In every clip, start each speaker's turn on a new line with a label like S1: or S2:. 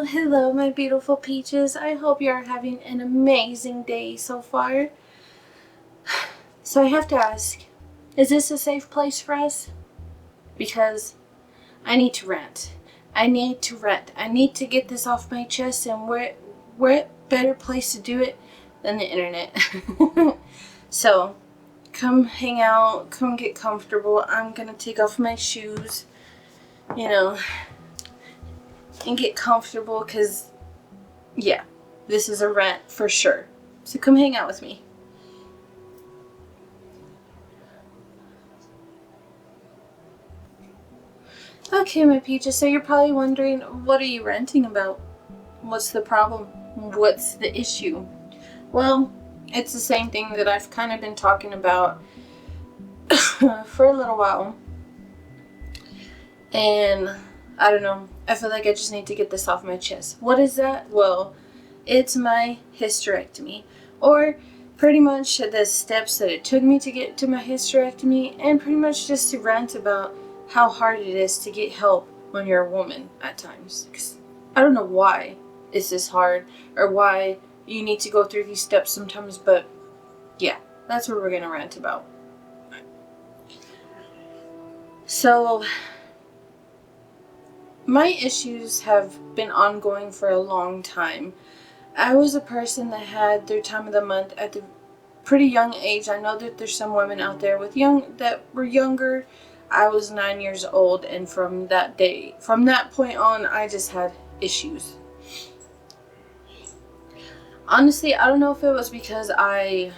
S1: Hello, my beautiful peaches. I hope you are having an amazing day so far. So I have to ask, is this a safe place for us? Because I need to rant. I need to get this off my chest, and what better place to do it than the internet? So come hang out, come get comfortable. I'm gonna take off my shoes, and get comfortable because, yeah, this is a rant for sure. So come hang out with me. Okay, my peaches, so you're probably wondering, what are you ranting about? What's the problem? What's the issue? Well, it's the same thing that I've kind of been talking about for a little while. And I don't know, I feel like I just need to get this off my chest. What is that? Well, it's my hysterectomy, or pretty much the steps that it took me to get to my hysterectomy, and pretty much just to rant about how hard it is to get help when you're a woman at times. 'Cause I don't know why it's this hard, or why you need to go through these steps sometimes, but yeah, that's what we're gonna rant about. So, my issues have been ongoing for a long time. I was a person that had their time of the month at the pretty young age. I know that there's some women out there that were younger. I was 9 years old, and from that point on, I just had issues. Honestly, I don't know if it was because I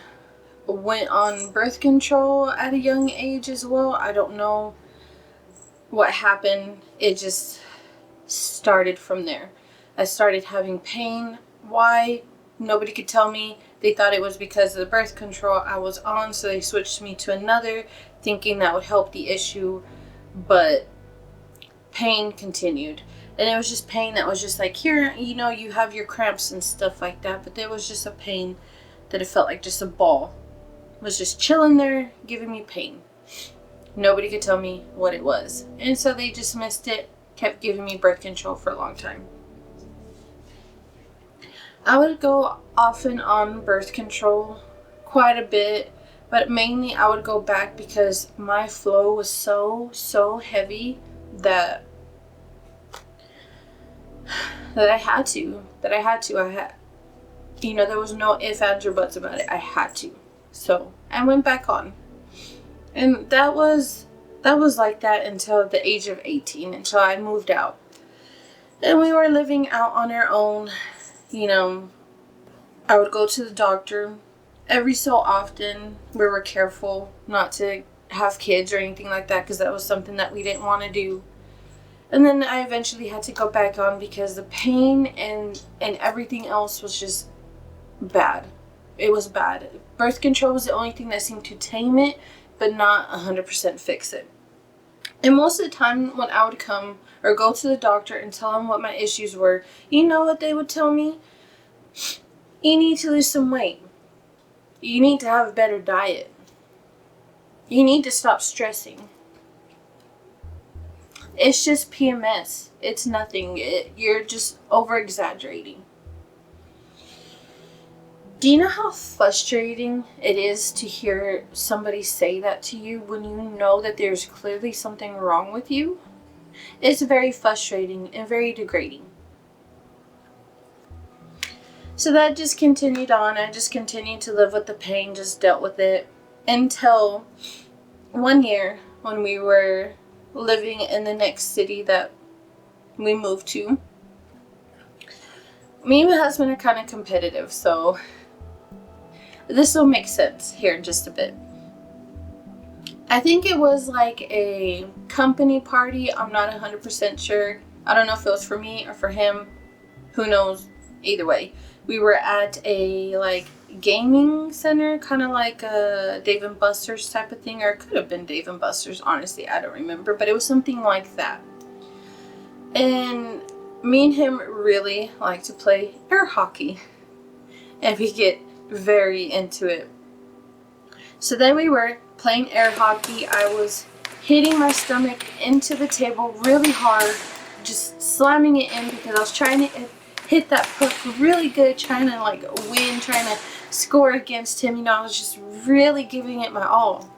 S1: went on birth control at a young age as well. I don't know what happened. It just started from there. I started having pain. Why? Nobody could tell me. They thought it was because of the birth control I was on, so they switched me to another, thinking that would help the issue, but pain continued. And it was just pain that was just like, here, you have your cramps and stuff like that, but there was just a pain that it felt like just a ball. It was just chilling there, giving me pain. Nobody could tell me what it was. And so they dismissed it, kept giving me birth control for a long time. I would go often on birth control, quite a bit, but mainly I would go back because my flow was so heavy that I had to. There was no ifs, ands, or buts about it. I had to. So I went back on. And that was like that until the age of 18, until I moved out. And we were living out on our own. I would go to the doctor every so often. We were careful not to have kids or anything like that, because that was something that we didn't want to do. And then I eventually had to go back on because the pain and everything else was just bad. It was bad. Birth control was the only thing that seemed to tame it, but not 100% fix it. And most of the time when I would come or go to the doctor and tell them what my issues were, you know what they would tell me? You need to lose some weight. You need to have a better diet. You need to stop stressing. It's just PMS. It's nothing. You're just over-exaggerating. Do you know how frustrating it is to hear somebody say that to you when you know that there's clearly something wrong with you? It's very frustrating and very degrading. So that just continued on. I just continued to live with the pain, just dealt with it until one year when we were living in the next city that we moved to. Me and my husband are kind of competitive, so this will make sense here in just a bit. I think it was like a company party. I'm not 100% sure. I don't know if it was for me or for him. Who knows? Either way. We were at a gaming center, kind of like a Dave & Buster's type of thing, or it could have been Dave & Buster's, honestly, I don't remember, but it was something like that. And me and him really like to play air hockey, and we get very into it. So then we were playing air hockey. I was hitting my stomach into the table really hard, just slamming it in because I was trying to hit that puck really good, trying to like win, trying to score against him. You know, I was just really giving it my all.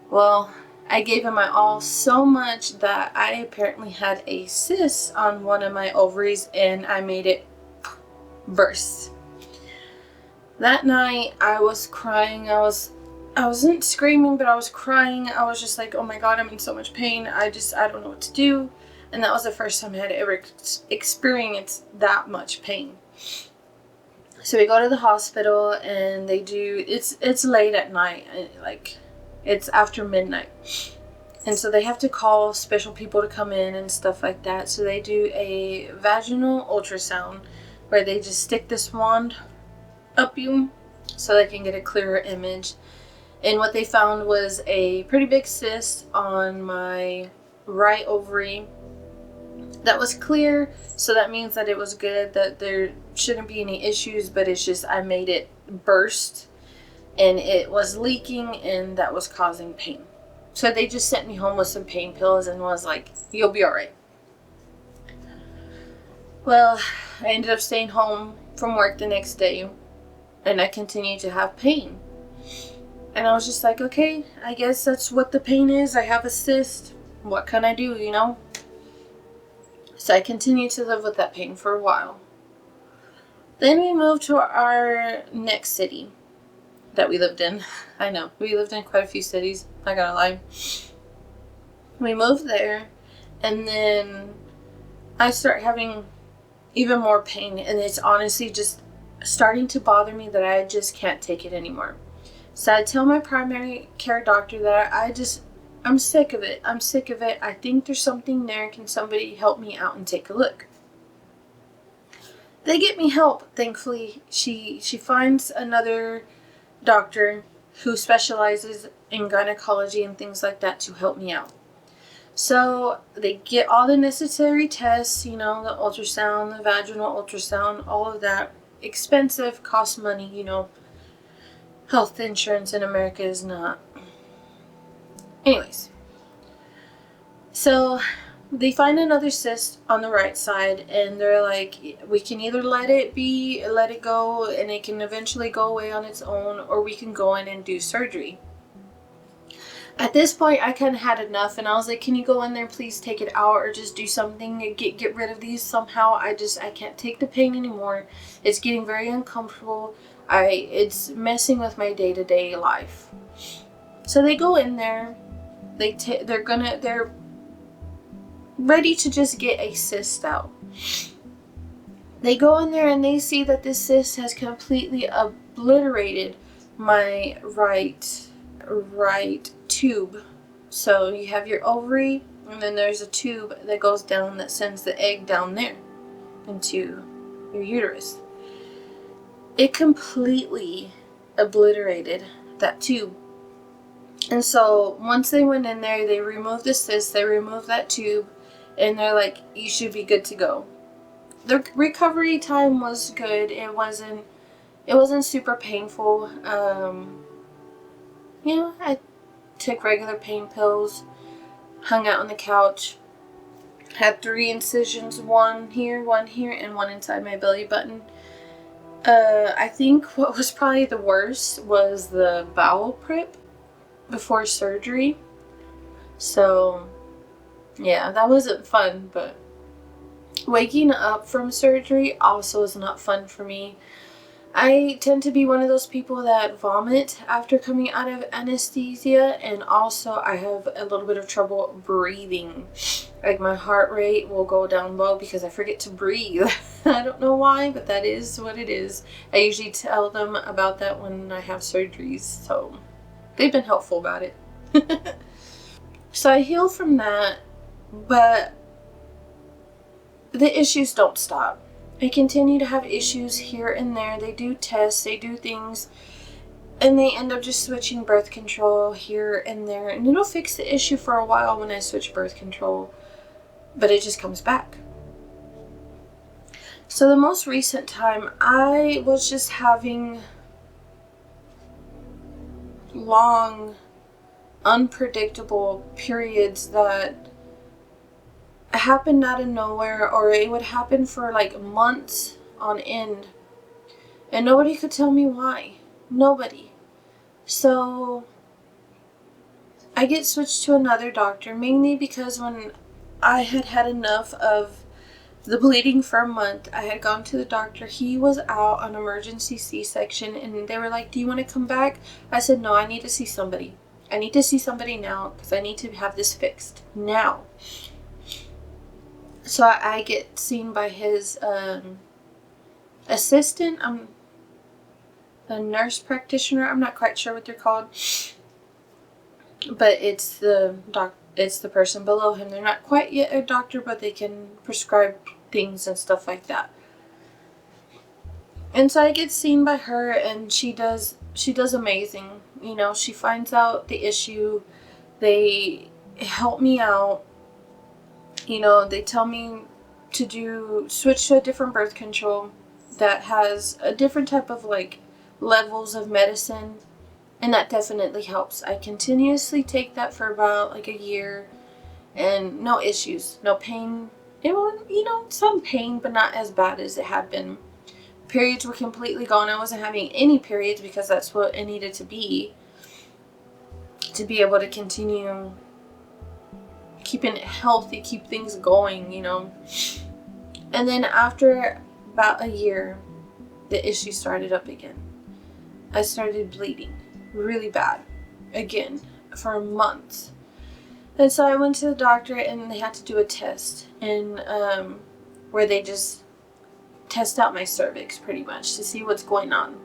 S1: Well, I gave him my all so much that I apparently had a cyst on one of my ovaries and I made it burst. That night I was crying. I wasn't screaming, but I was crying. I was just like, oh my God, I'm in so much pain. I don't know what to do. And that was the first time I had ever experienced that much pain. So we go to the hospital and they do, it's late at night, like it's after midnight. And so they have to call special people to come in and stuff like that. So they do a vaginal ultrasound where they just stick this wand up you so they can get a clearer image. And what they found was a pretty big cyst on my right ovary that was clear. So that means that it was good, that there shouldn't be any issues, but it's just I made it burst and it was leaking and that was causing pain. So they just sent me home with some pain pills and was like, you'll be all right. Well, I ended up staying home from work the next day and I continued to have pain. And I was just like, okay, I guess that's what the pain is. I have a cyst. What can I do, you know? So I continued to live with that pain for a while. Then we moved to our next city that we lived in. I know, we lived in quite a few cities, not gonna lie. We moved there, and then I start having even more pain, and it's honestly just starting to bother me that I just can't take it anymore. So I tell my primary care doctor that I'm sick of it. I'm sick of it. I think there's something there. Can somebody help me out and take a look? They get me help, thankfully. She finds another doctor who specializes in gynecology and things like that to help me out. So they get all the necessary tests, you know, the ultrasound, the vaginal ultrasound, all of that. Expensive, costs money, you know. Health insurance in America is not. Anyways. So they find another cyst on the right side and they're like, we can either let it go and it can eventually go away on its own, or we can go in and do surgery. At this point I kind of had enough and I was like, can you go in there, please take it out, or just do something and get rid of these somehow. I can't take the pain anymore. It's getting very uncomfortable. It's messing with my day-to-day life. So they go in there. They're ready to just get a cyst out. They go in there and they see that this cyst has completely obliterated my right tube. So you have your ovary and then there's a tube that goes down that sends the egg down there into your uterus. It completely obliterated that tube. And so once they went in there, they removed the cyst, they removed that tube, and they're like, you should be good to go. The recovery time was good. It wasn't super painful. You know, I took regular pain pills, hung out on the couch, had 3 incisions, one here, and one inside my belly button. I think what was probably the worst was the bowel prep before surgery. So yeah, that wasn't fun, but waking up from surgery also is not fun for me. I tend to be one of those people that vomit after coming out of anesthesia, and also I have a little bit of trouble breathing. Like my heart rate will go down low because I forget to breathe. I don't know why, but that is what it is. I usually tell them about that when I have surgeries, so they've been helpful about it. So I heal from that, but the issues don't stop. I continue to have issues here and there. They do tests, they do things, and they end up just switching birth control here and there. And it'll fix the issue for a while when I switch birth control, but it just comes back. So the most recent time, I was just having long, unpredictable periods that happened out of nowhere, or it would happen for like months on end, and nobody could tell me why. Nobody. So I get switched to another doctor, mainly because when I had had enough of the bleeding for a month, I had gone to the doctor. He was out on emergency C-section, and they were like, do you want to come back? I said, no, I need to see somebody. I need to see somebody now because I need to have this fixed now. So I get seen by his assistant. I'm a nurse practitioner. I'm not quite sure what they're called, but it's the person below him. They're not quite yet a doctor, but they can prescribe things and stuff like that. And so I get seen by her, and she does amazing. You know, she finds out the issue. They help me out. You know, they tell me to switch to a different birth control that has a different type of like levels of medicine, and that definitely helps. I continuously take that for about like a year, and no issues, no pain. It was, you know, some pain, but not as bad as it had been. Periods were completely gone. I wasn't having any periods because that's what it needed to be able to continue keeping it healthy, keep things going, you know. And then after about a year, the issue started up again. I started bleeding really bad again for months. And so I went to the doctor, and they had to do a test, and where they just test out my cervix pretty much to see what's going on.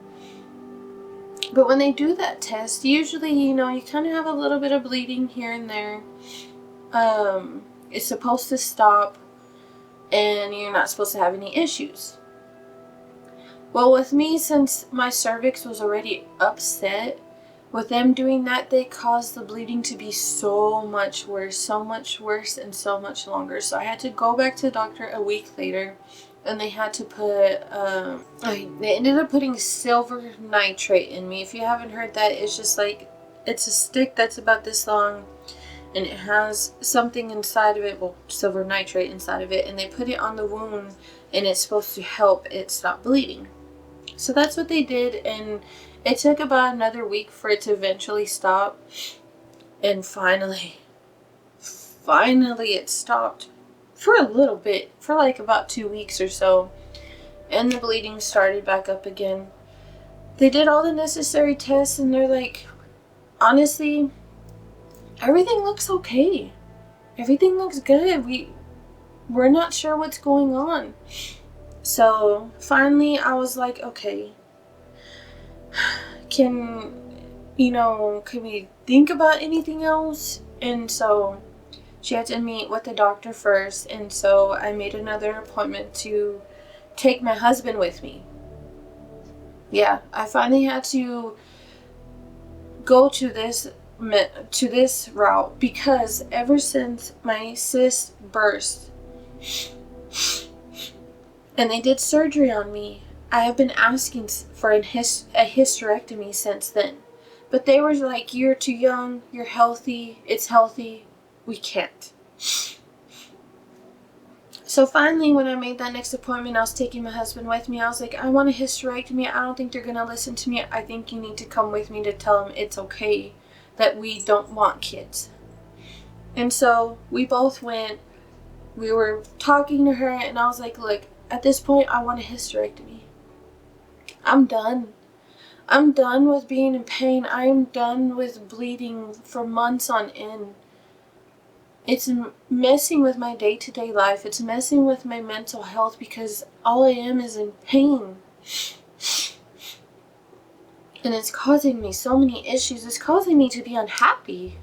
S1: But when they do that test, usually, you know, you kind of have a little bit of bleeding here and there. It's supposed to stop, and you're not supposed to have any issues. Well, with me, since my cervix was already upset, with them doing that, they caused the bleeding to be so much worse, and so much longer. So I had to go back to the doctor a week later, and they had to put, they ended up putting silver nitrate in me. If you haven't heard that, it's just like, it's a stick that's about this long, and it has something inside of it, well, silver nitrate inside of it, and they put it on the wound, and it's supposed to help it stop bleeding. So that's what they did, and it took about another week for it to eventually stop, and finally it stopped for a little bit, for like about 2 weeks or so, and the bleeding started back up again. They did all the necessary tests, and they're like, honestly, everything looks okay. Everything looks good. We're not sure what's going on. So finally I was like, okay, can we think about anything else? And so she had to meet with the doctor first, and so I made another appointment to take my husband with me. Yeah, I finally had to go to this route because ever since my cyst burst and they did surgery on me, I have been asking for a hysterectomy since then. But they were like, you're too young, you're healthy, it's healthy, we can't. So finally, when I made that next appointment, I was taking my husband with me. I was like, I want a hysterectomy. I don't think they're going to listen to me. I think you need to come with me to tell them it's okay that we don't want kids. And so we both went. We were talking to her, and I was like, look, at this point, I want a hysterectomy. I'm done. I'm done with being in pain. I am done with bleeding for months on end. It's messing with my day-to-day life. It's messing with my mental health because all I am is in pain. And it's causing me so many issues. It's causing me to be unhappy.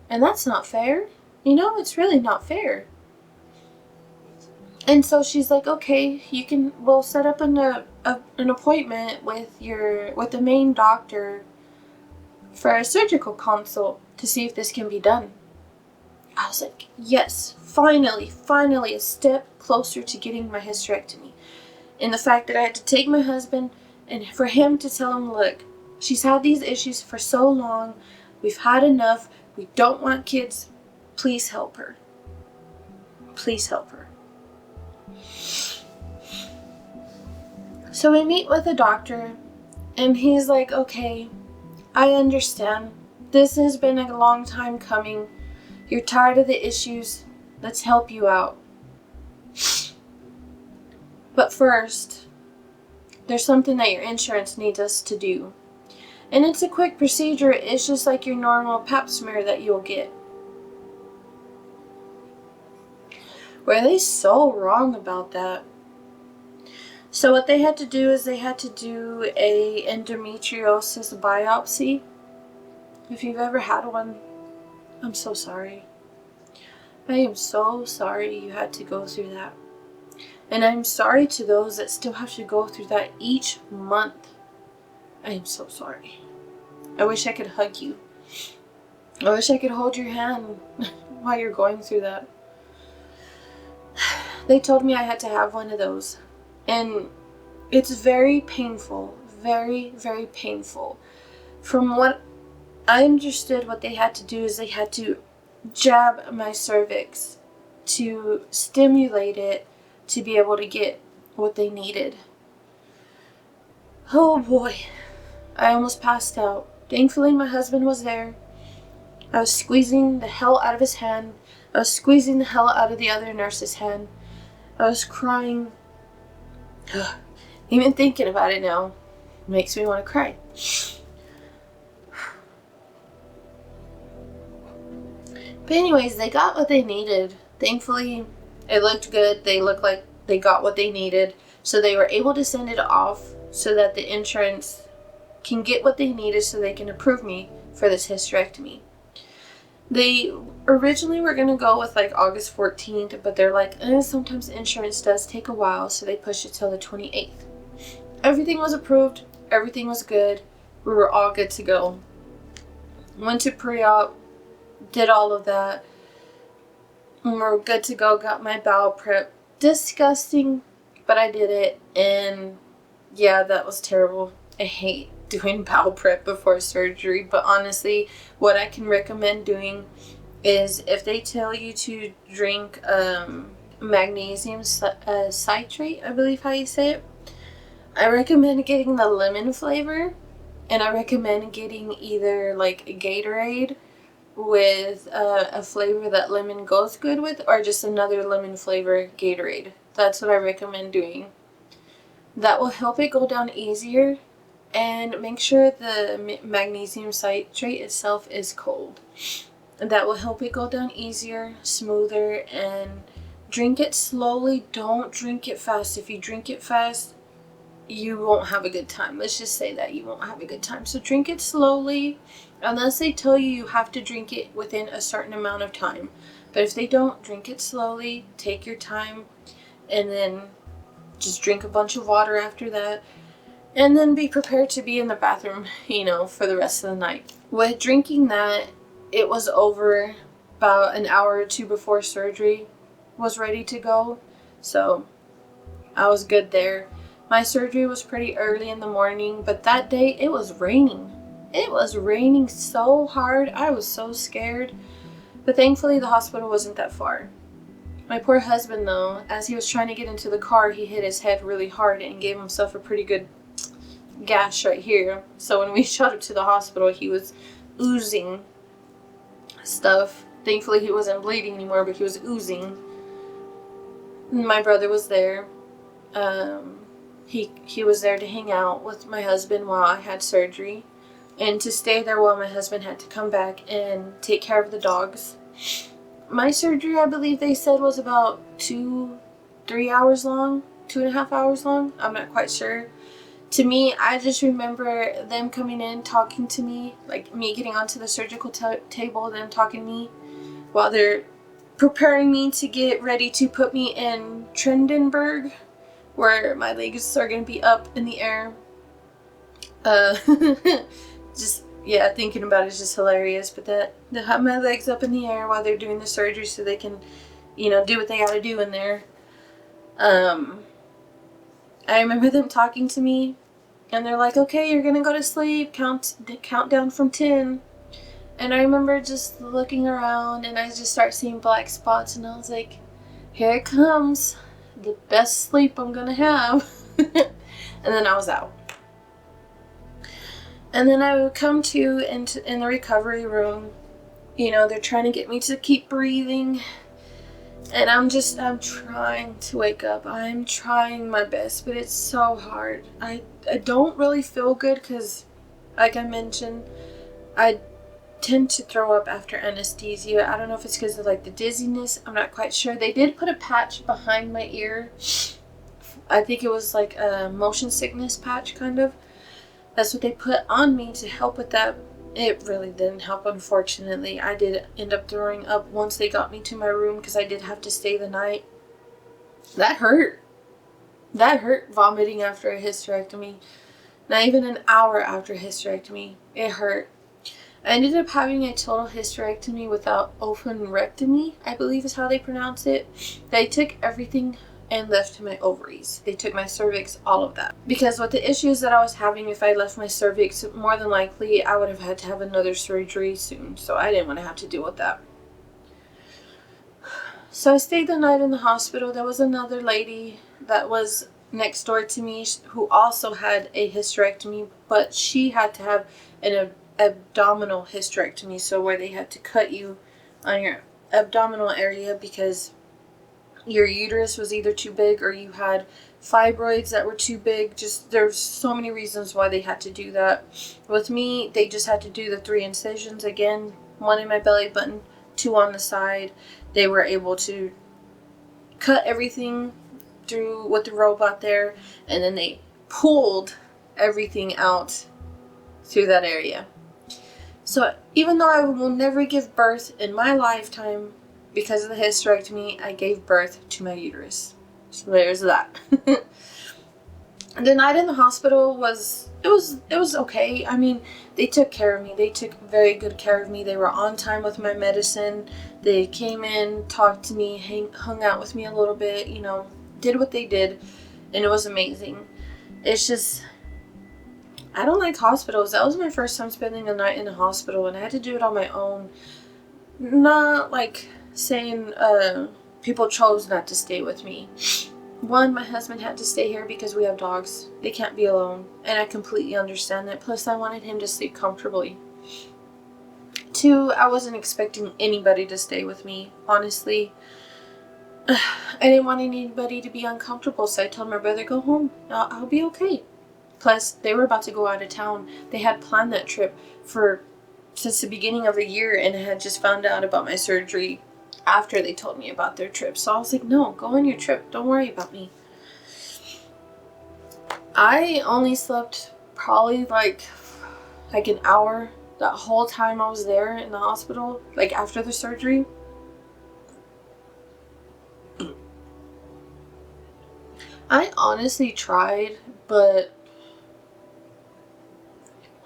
S1: And that's not fair. You know, it's really not fair. And so she's like, okay, we'll set up an appointment with the main doctor for a surgical consult to see if this can be done. I was like, yes, finally a step closer to getting my hysterectomy. And the fact that I had to take my husband and for him to tell him, look, she's had these issues for so long. We've had enough. We don't want kids. Please help her. Please help her. So we meet with the doctor, and he's like, okay, I understand. This has been a long time coming. You're tired of the issues. Let's help you out. But first, there's something that your insurance needs us to do. And it's a quick procedure. It's just like your normal pap smear that you'll get. Were they so wrong about that? So what they had to do is they had to do a endometriosis biopsy. If you've ever had one, I'm so sorry. I am so sorry you had to go through that. And I'm sorry to those that still have to go through that each month. I am so sorry. I wish I could hug you. I wish I could hold your hand while you're going through that. They told me I had to have one of those. And it's very painful. Very, very painful. From what I understood, what they had to do is they had to jab my cervix to stimulate it to be able to get what they needed. Oh boy. I almost passed out. Thankfully, my husband was there. I was squeezing the hell out of his hand. I was squeezing the hell out of the other nurse's hand. I was crying. Even thinking about it now makes me want to cry. But anyways, they got what they needed. Thankfully, it looked good. They looked like they got what they needed. So they were able to send it off so that the insurance can get what they needed so they can approve me for this hysterectomy. They originally were going to go with like August 14th, but they're like, sometimes insurance does take a while, so they pushed it till the 28th. Everything was approved. Everything was good. We were all good to go. Went to pre-op, did all of that. We were good to go, got my bowel prep. Disgusting, but I did it, and yeah, that was terrible. I hate doing bowel prep before surgery, but honestly, what I can recommend doing is if they tell you to drink magnesium citrate, I believe how you say it, I recommend getting the lemon flavor, and I recommend getting either like a Gatorade with a flavor that lemon goes good with, or just another lemon flavor Gatorade. That's what I recommend doing. That will help it go down easier. And make sure the magnesium citrate itself is cold. And that will help it go down easier, smoother, and drink it slowly. Don't drink it fast. If you drink it fast, you won't have a good time. Let's just say that you won't have a good time. So drink it slowly, unless they tell you you have to drink it within a certain amount of time. But if they don't, drink it slowly, take your time, and then just drink a bunch of water after that. And then be prepared to be in the bathroom, for the rest of the night. With drinking that, it was over about an hour or two before surgery was ready to go. So I was good there. My surgery was pretty early in the morning, but that day it was raining. It was raining so hard. I was so scared. But thankfully the hospital wasn't that far. My poor husband, though, as he was trying to get into the car, he hit his head really hard and gave himself a pretty good gash right here. So when we shot him to the hospital, he was oozing stuff. Thankfully he wasn't bleeding anymore, but he was oozing. My brother was there. He was there to hang out with my husband while I had surgery, and to stay there while my husband had to come back and take care of the dogs. My surgery, I believe they said, was about 2-3 hours long, 2.5 hours long. I'm not quite sure. To me, I just remember them coming in, talking to me, like me getting onto the surgical table, them talking to me while they're preparing me to get ready to put me in Trendenberg, where my legs are going to be up in the air. Thinking about it is just hilarious, but they have my legs up in the air while they're doing the surgery so they can, do what they got to do in there. I remember them talking to me, and they're like, okay, you're gonna go to sleep, count down from 10. And I remember just looking around, and I just start seeing black spots, and I was like, here it comes. The best sleep I'm gonna have. And then I was out. And then I would come to in the recovery room. You know, they're trying to get me to keep breathing. And I'm trying to wake up. I'm trying my best, but it's so hard. I don't really feel good because, like I mentioned, I tend to throw up after anesthesia. I don't know if it's because of like the dizziness. I'm not quite sure. They did put a patch behind my ear. I think it was like a motion sickness patch, kind of. That's what they put on me to help with that. It really didn't help, unfortunately. I did end up throwing up once they got me to my room because I did have to stay the night. That hurt. That hurt, vomiting after a hysterectomy. Not even an hour after a hysterectomy. It hurt. I ended up having a total hysterectomy without openrectomy, I believe is how they pronounce it. They took everything and left my ovaries. They took my cervix, all of that. Because with the issues that I was having, if I left my cervix, more than likely I would have had to have another surgery soon. So I didn't want to have to deal with that. So I stayed the night in the hospital. There was another lady that was next door to me who also had a hysterectomy, but she had to have an abdominal hysterectomy, so where they had to cut you on your abdominal area because your uterus was either too big or you had fibroids that were too big. Just there's so many reasons why they had to do that. With me, they just had to do the 3 incisions again, 1 in my belly button, 2 on the side. They were able to cut everything through with the robot there, and then they pulled everything out through that area. So even though I will never give birth in my lifetime because of the hysterectomy, I gave birth to my uterus. So there's that. The night in the hospital was okay. I mean, they took care of me. They took very good care of me. They were on time with my medicine. They came in, talked to me, hung out with me a little bit, you know, did what they did, and it was amazing. It's just, I don't like hospitals. That was my first time spending a night in a hospital, and I had to do it on my own. Not like saying people chose not to stay with me. 1, my husband had to stay here because we have dogs. They can't be alone, and I completely understand that. Plus, I wanted him to sleep comfortably. 2, I wasn't expecting anybody to stay with me, honestly. I didn't want anybody to be uncomfortable, so I told my brother, go home. I'll be okay. Plus, they were about to go out of town. They had planned that trip since the beginning of the year, and I had just found out about my surgery after they told me about their trip. So I was like, no, go on your trip. Don't worry about me. I only slept probably like an hour that whole time I was there in the hospital, like after the surgery. I honestly tried, but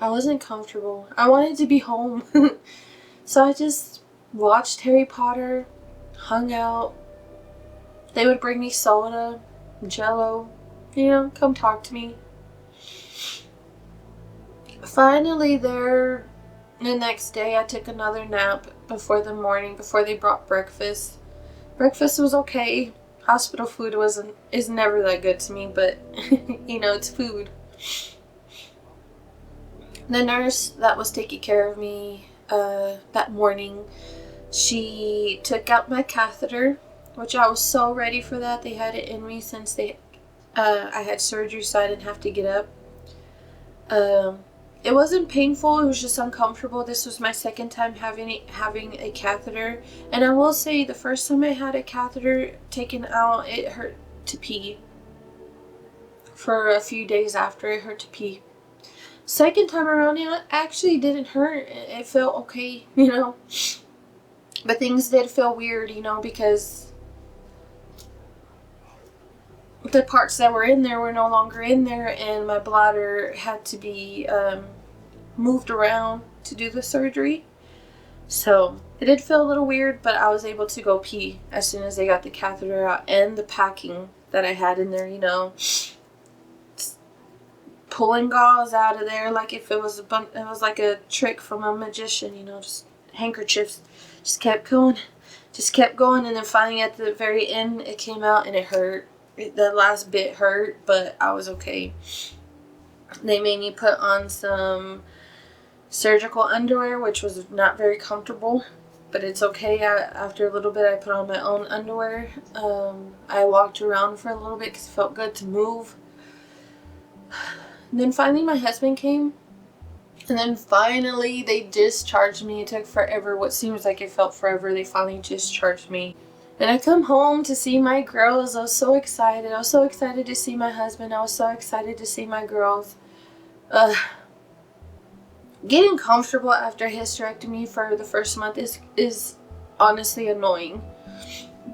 S1: I wasn't comfortable. I wanted to be home. So I just watched Harry Potter, hung out. They would bring me soda, Jello, you know, come talk to me. Finally the next day I took another nap before they brought breakfast. Breakfast was okay. Hospital food is never that good to me, but you know, it's food. The nurse that was taking care of me that morning, she took out my catheter, which I was so ready for that. They had it in me since I had surgery, so I didn't have to get up. It wasn't painful, it was just uncomfortable. This was my second time having a catheter, and I will say the first time I had a catheter taken out, it hurt to pee. For a few days after, it hurt to pee. Second time around, it actually didn't hurt. It felt okay, you know. But things did feel weird, you know, because the parts that were in there were no longer in there, and my bladder had to be moved around to do the surgery. So it did feel a little weird, but I was able to go pee as soon as they got the catheter out, and the packing that I had in there, you know. Pulling gauze out of there like if it was like a trick from a magician, you know, just handkerchiefs. Just kept going. just kept going, and then finally at the very end it came out and it hurt. The last bit hurt, but I was okay. They made me put on some surgical underwear, which was not very comfortable, but it's okay. After a little bit, I put on my own underwear. I walked around for a little bit because it felt good to move. And then finally my husband came, and then finally they discharged me. It took forever. What seems like it felt forever. They finally discharged me. And I come home to see my girls. I was so excited. I was so excited to see my husband. I was so excited to see my girls. Getting comfortable after hysterectomy for the first month is honestly annoying.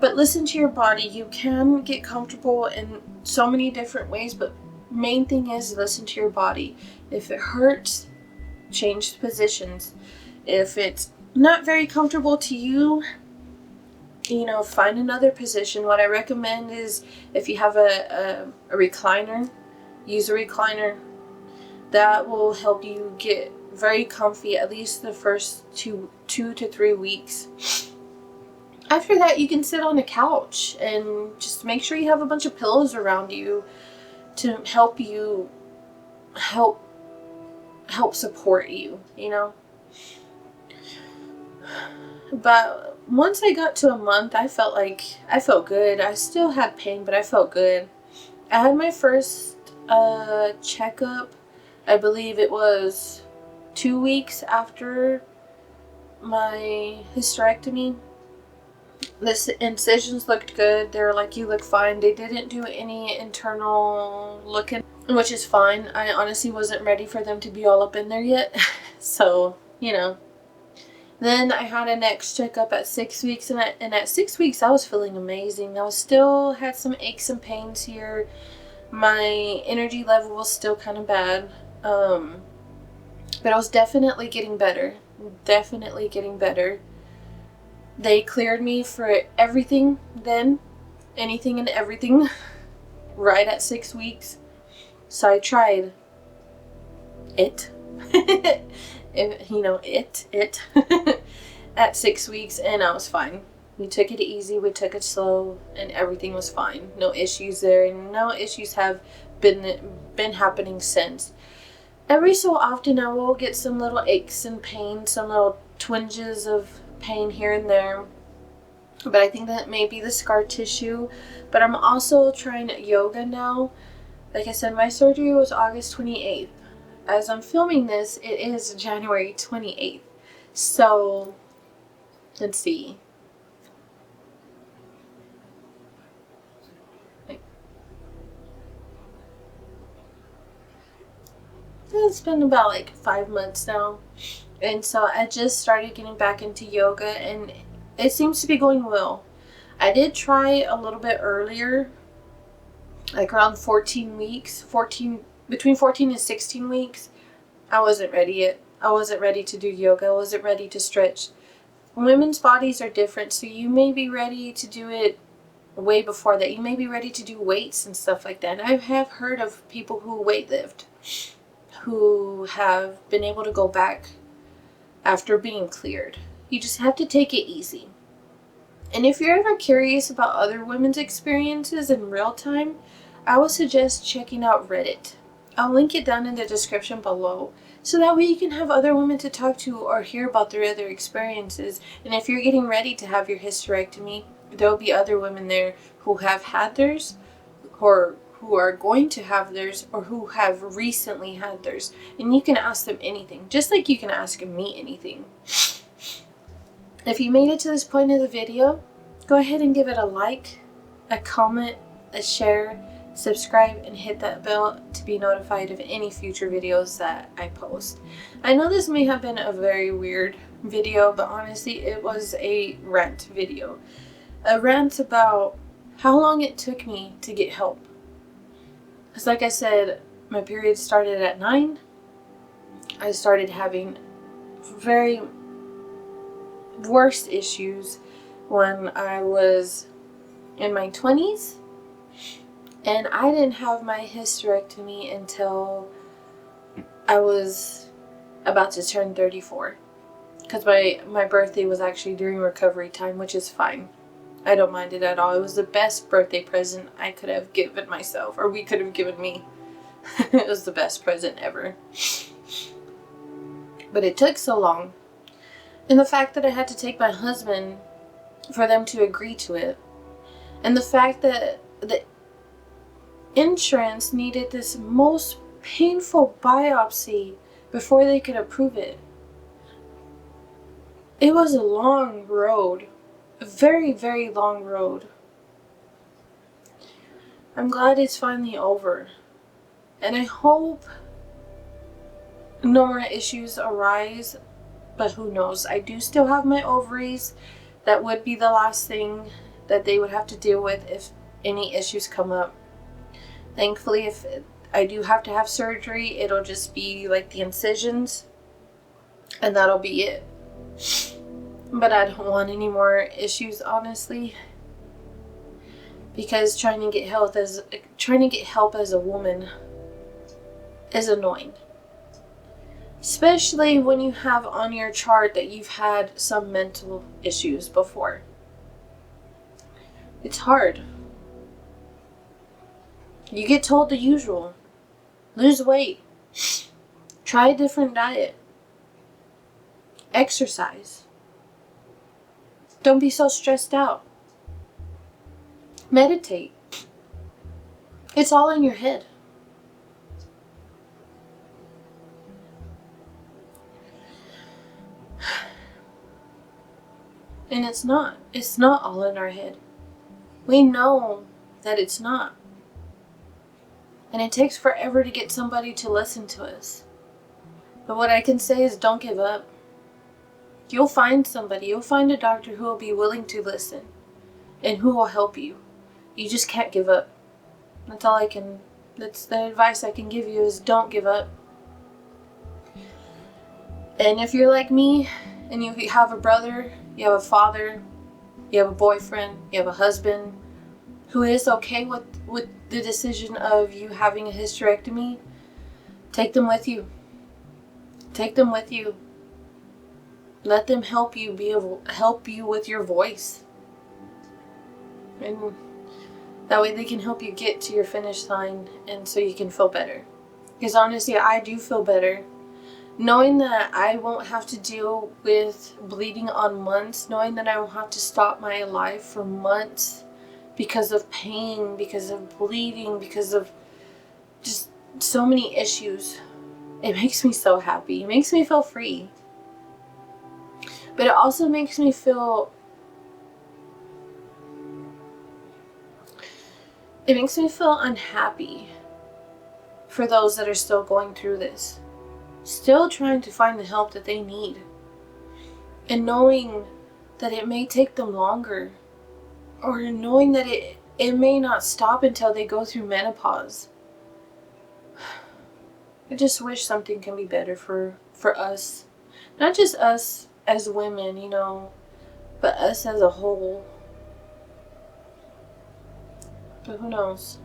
S1: But listen to your body. You can get comfortable in so many different ways, but main thing is listen to your body. If it hurts, change positions. If it's not very comfortable to you, find another position. What I recommend is if you have a recliner, use a recliner. That will help you get very comfy at least the first 2 to 3 weeks. After that, you can sit on a couch and just make sure you have a bunch of pillows around you to help support you, But once I got to a month, I felt good. I still had pain, but I felt good. I had my first checkup. I believe it was 2 weeks after my hysterectomy. The incisions looked good. They were like, you look fine. They didn't do any internal looking, which is fine. I honestly wasn't ready for them to be all up in there yet. So, Then I had a next checkup at 6 weeks, and at 6 weeks I was feeling amazing. I still had some aches and pains here. My energy level was still kind of bad. But I was definitely getting better. Definitely getting better. They cleared me for everything then. Anything and everything. Right at 6 weeks. So I tried it. It. At 6 weeks, and I was fine. We took it easy. We took it slow, and everything was fine. No issues there, and no issues have been happening since. Every so often I will get some little aches and pains, some little twinges of pain here and there. But I think that may be the scar tissue. But I'm also trying yoga now. Like I said, my surgery was August 28th. As I'm filming this, it is January 28th. So, let's see. It's been about 5 months now, and so I just started getting back into yoga, and it seems to be going well. I did try a little bit earlier, around 14 weeks, between 14 and 16 weeks. I wasn't ready yet. I wasn't ready to do yoga. I wasn't ready to stretch. Women's bodies are different, so you may be ready to do it way before that. You may be ready to do weights and stuff like that. And I have heard of people who weightlift, who have been able to go back after being cleared. You just have to take it easy. And if you're ever curious about other women's experiences in real time, I would suggest checking out Reddit. I'll link it down in the description below, so that way you can have other women to talk to or hear about their other experiences. And if you're getting ready to have your hysterectomy, there will be other women there who have had theirs, or who are going to have theirs, or who have recently had theirs. And you can ask them anything, just like you can ask me anything. If you made it to this point of the video, go ahead and give it a like, a comment, a share, subscribe, and hit that bell to be notified of any future videos that I post. I know this may have been a very weird video, but honestly it was a rant video. A rant about how long it took me to get help. Because like I said, my period started at 9. I started having very worst issues when I was in my 20s. And I didn't have my hysterectomy until I was about to turn 34. because my birthday was actually during recovery time, which is fine. I don't mind it at all. It was the best birthday present I could have given myself, or we could have given me. It was the best present ever. But it took so long. And the fact that I had to take my husband for them to agree to it. And the fact that the insurance needed this most painful biopsy before they could approve it. It was a long road. A very, very long road. I'm glad it's finally over. And I hope no more issues arise, but who knows? I do still have my ovaries. That would be the last thing that they would have to deal with if any issues come up. Thankfully, if I do have to have surgery, it'll just be like the incisions, and that'll be it. But I don't want any more issues, honestly, because trying to get help as a woman is annoying. Especially when you have on your chart that you've had some mental issues before. It's hard. You get told the usual. Lose weight. Try a different diet. Exercise. Don't be so stressed out. Meditate. It's all in your head. And it's not. It's not all in our head. We know that it's not. And it takes forever to get somebody to listen to us. But what I can say is don't give up. You'll find somebody. You'll find a doctor who will be willing to listen and who will help you. You just can't give up. That's the advice I can give you, is don't give up. And if you're like me and you have a brother, you have a father, you have a boyfriend, you have a husband who is okay with the decision of you having a hysterectomy, take them with you. Take them with you. Let them help you with your voice. And that way they can help you get to your finish line, and so you can feel better. Because honestly, I do feel better. Knowing that I won't have to deal with bleeding on months, knowing that I won't have to stop my life for months because of pain, because of bleeding, because of just so many issues. It makes me so happy. It makes me feel free. But it also makes me feel unhappy for those that are still going through this. Still trying to find the help that they need. And knowing that it may take them longer. Or knowing that it may not stop until they go through menopause. I just wish something can be better for us. Not just us as women, but us as a whole. But who knows?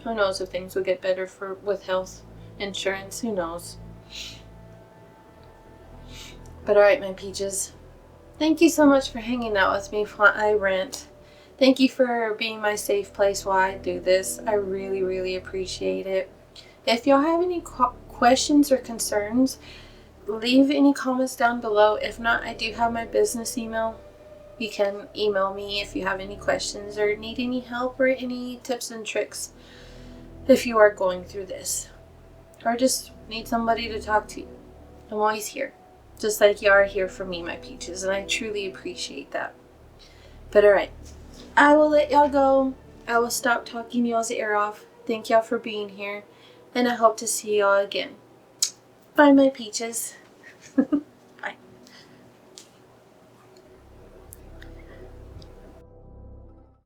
S1: Who knows if things will get better with health insurance? Who knows? But alright, my peaches. Thank you so much for hanging out with me while I rant. Thank you for being my safe place while I do this. I really, really appreciate it. If y'all have any questions or concerns, leave any comments down below. If not, I do have my business email. You can email me if you have any questions or need any help or any tips and tricks if you are going through this. Or just need somebody to talk to. I'm always here. Just like you are here for me, my peaches. And I truly appreciate that. But alright. I will let y'all go. I will stop talking y'all's ear off. Thank y'all for being here. And I hope to see y'all again. Bye, my peaches.